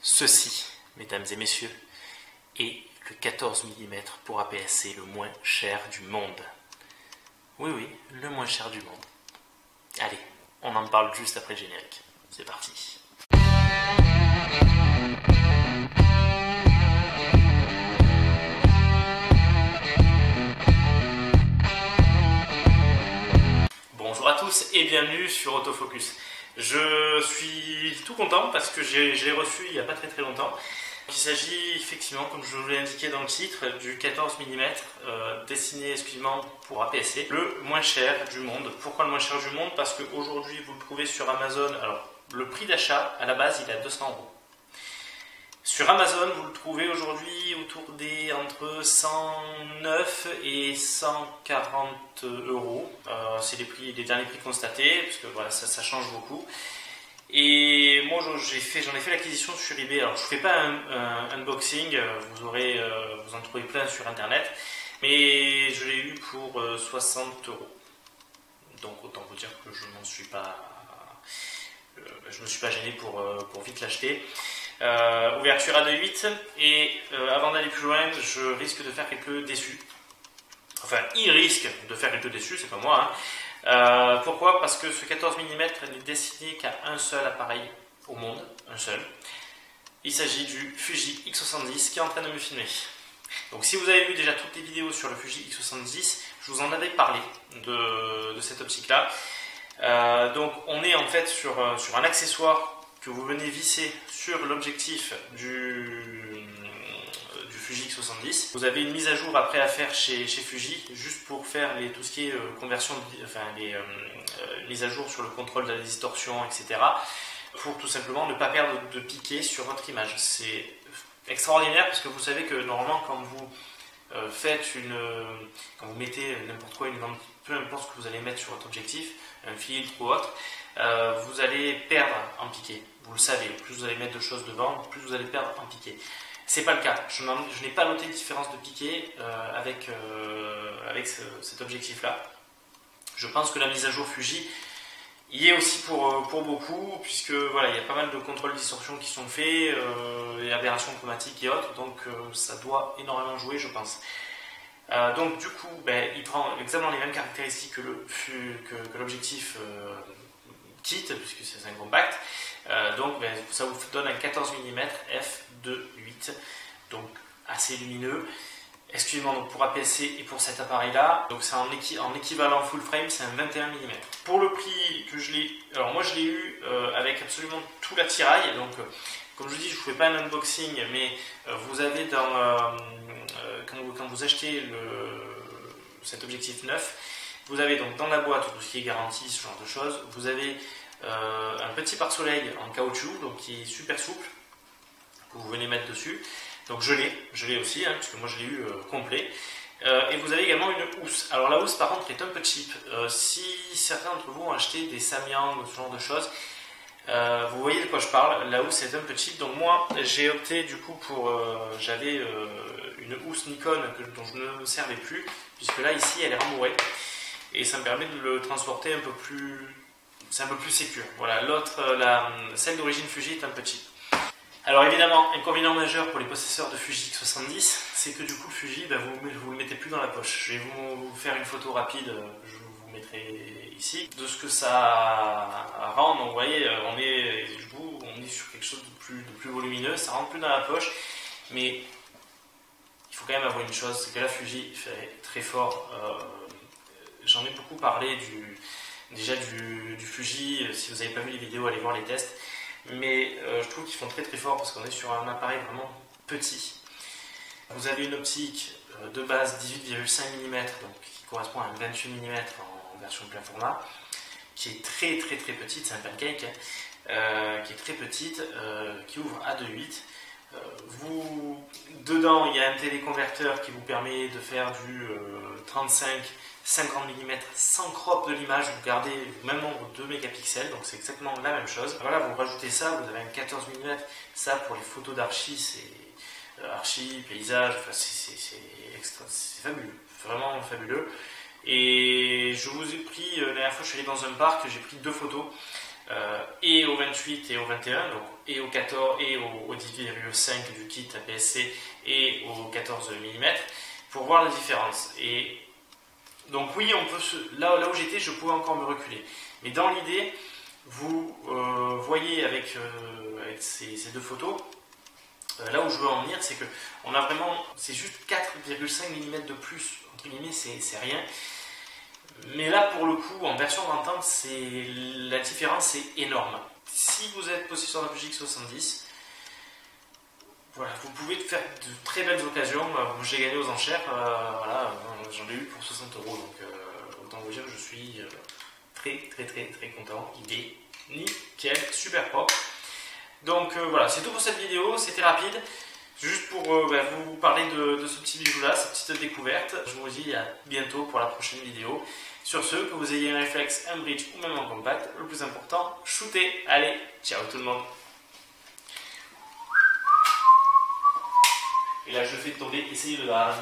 Ceci, mesdames et messieurs, est le 14 mm pour APS-C le moins cher du monde. Oui, oui, le moins cher du monde. Allez, on en parle juste après le générique. C'est parti. Bonjour à tous et bienvenue sur Autofocus. Je suis tout content parce que je l'ai reçu il n'y a pas très longtemps. Il s'agit effectivement, comme je vous l'ai indiqué dans le titre, du 14 mm destiné exclusivement pour APS-C, le moins cher du monde. Pourquoi le moins cher du monde? Parce qu'aujourd'hui vous le trouvez sur Amazon. Alors le prix d'achat à la base il est à 200 €. Sur Amazon, vous le trouvez aujourd'hui autour des entre 109 et 140 €. C'est les derniers prix constatés, parce que voilà, ça change beaucoup. Et moi, j'en ai fait l'acquisition sur eBay. Alors, je ne fais pas un unboxing, vous en trouvez plein sur Internet, mais je l'ai eu pour 60 €. Donc, autant vous dire que je ne me suis pas gêné pour vite l'acheter. Ouverture à 2.8 et avant d'aller plus loin, je risque de faire quelques déçus. Enfin, il risque de faire quelques déçus, c'est pas moi. Pourquoi? Parce que ce 14 mm n'est destiné qu'à un seul appareil au monde, un seul. Il s'agit du Fuji X70 qui est en train de me filmer. Donc si vous avez vu déjà toutes les vidéos sur le Fuji X70, je vous en avais parlé de cette optique-là. Donc on est en fait sur un accessoire que vous venez visser sur l'objectif du Fuji X70. Vous avez une mise à jour après à faire chez Fuji, juste pour faire tout ce qui est conversion, mise à jour sur le contrôle de la distorsion, etc. Pour tout simplement ne pas perdre de piqué sur votre image. C'est extraordinaire parce que vous savez que normalement quand vous quand vous mettez n'importe quoi, une lampe, peu importe ce que vous allez mettre sur votre objectif, un filtre ou autre, vous allez perdre en piqué. Vous le savez, plus vous allez mettre de choses devant, plus vous allez perdre en piqué. C'est pas le cas. Je n'ai pas noté de différence de piqué avec cet objectif-là. Je pense que la mise à jour Fuji y est aussi pour beaucoup, puisque voilà, il y a pas mal de contrôles de distorsion qui sont faits, et aberrations chromatiques et autres, donc ça doit énormément jouer, je pense. Donc du coup, il prend exactement les mêmes caractéristiques que l'objectif kit, puisque c'est un compact. Donc ça vous donne un 14 mm f2.8, donc assez lumineux. Excusez-moi, donc pour APS-C et pour cet appareil-là, donc c'est en équivalent full frame, c'est un 21 mm. Pour le prix que je l'ai, alors moi je l'ai eu avec absolument tout l'attirail. Donc comme je vous dis, je ne fais pas un unboxing, mais vous avez quand vous achetez cet objectif neuf, vous avez donc dans la boîte tout ce qui est garanti, ce genre de choses. Vous avez un petit pare-soleil en caoutchouc, donc qui est super souple, que vous venez mettre dessus. Donc je l'ai aussi, puisque moi je l'ai eu complet. Et vous avez également une housse. Alors la housse par contre est un peu cheap. Si certains d'entre vous ont acheté des Samyang, ce genre de choses, vous voyez de quoi je parle. La housse est un peu cheap. Donc moi j'ai opté du coup j'avais une housse Nikon dont je ne me servais plus, puisque là ici elle est rembourrée. Et ça me permet de le transporter un peu plus... C'est un peu plus sécure. Voilà, celle d'origine Fuji est un peu cheap. Alors évidemment, inconvénient majeur pour les possesseurs de Fuji X70, c'est que du coup le Fuji, vous le mettez plus dans la poche. Je vais vous faire une photo rapide, je vous mettrai ici, de ce que ça rend. Donc vous voyez, on est sur quelque chose de plus volumineux, ça rentre plus dans la poche, mais il faut quand même avouer une chose, c'est que la Fuji fait très fort. J'en ai beaucoup parlé du Fuji. Si vous n'avez pas vu les vidéos, allez voir les tests. Mais je trouve qu'ils font très fort parce qu'on est sur un appareil vraiment petit. Vous avez une optique de base 18,5 mm, donc qui correspond à un 28 mm en version plein format, qui est très petite, c'est un pancake, qui est très petite, qui ouvre à 2.8. Dedans, il y a un téléconverteur qui vous permet de faire du 35-50 mm sans crop de l'image. Vous gardez le même nombre de mégapixels, donc c'est exactement la même chose. Voilà, vous rajoutez ça, vous avez un 14 mm. Ça, pour les photos d'archi, c'est archi, paysage, enfin, c'est fabuleux, vraiment fabuleux. Et je vous ai pris, la dernière fois je suis allé dans un parc, j'ai pris 2 photos. et au 28 et au 21, donc et au 14 et au 10,5 du kit APS-C et au 14 mm, pour voir la différence. Et donc oui, on peut là où j'étais, je pouvais encore me reculer. Mais dans l'idée, vous voyez avec ces deux photos, là où je veux en venir, c'est que on a vraiment, c'est juste 4,5 mm de plus, entre guillemets, c'est rien. Mais là, pour le coup, en version d'entente, la différence est énorme. Si vous êtes possesseur d'un Fuji X70, voilà, vous pouvez faire de très belles occasions. J'ai gagné aux enchères, voilà, j'en ai eu pour 60 €, donc autant vous dire que je suis très content. Il est nickel, super propre. Donc voilà, c'est tout pour cette vidéo, c'était rapide. Juste pour vous parler de ce petit bijou là, cette petite découverte. Je vous dis à bientôt pour la prochaine vidéo. Sur ce, que vous ayez un réflexe, un bridge ou même un compact, le plus important, shootez. Allez, ciao tout le monde. Et là je fais tomber, essayez de la...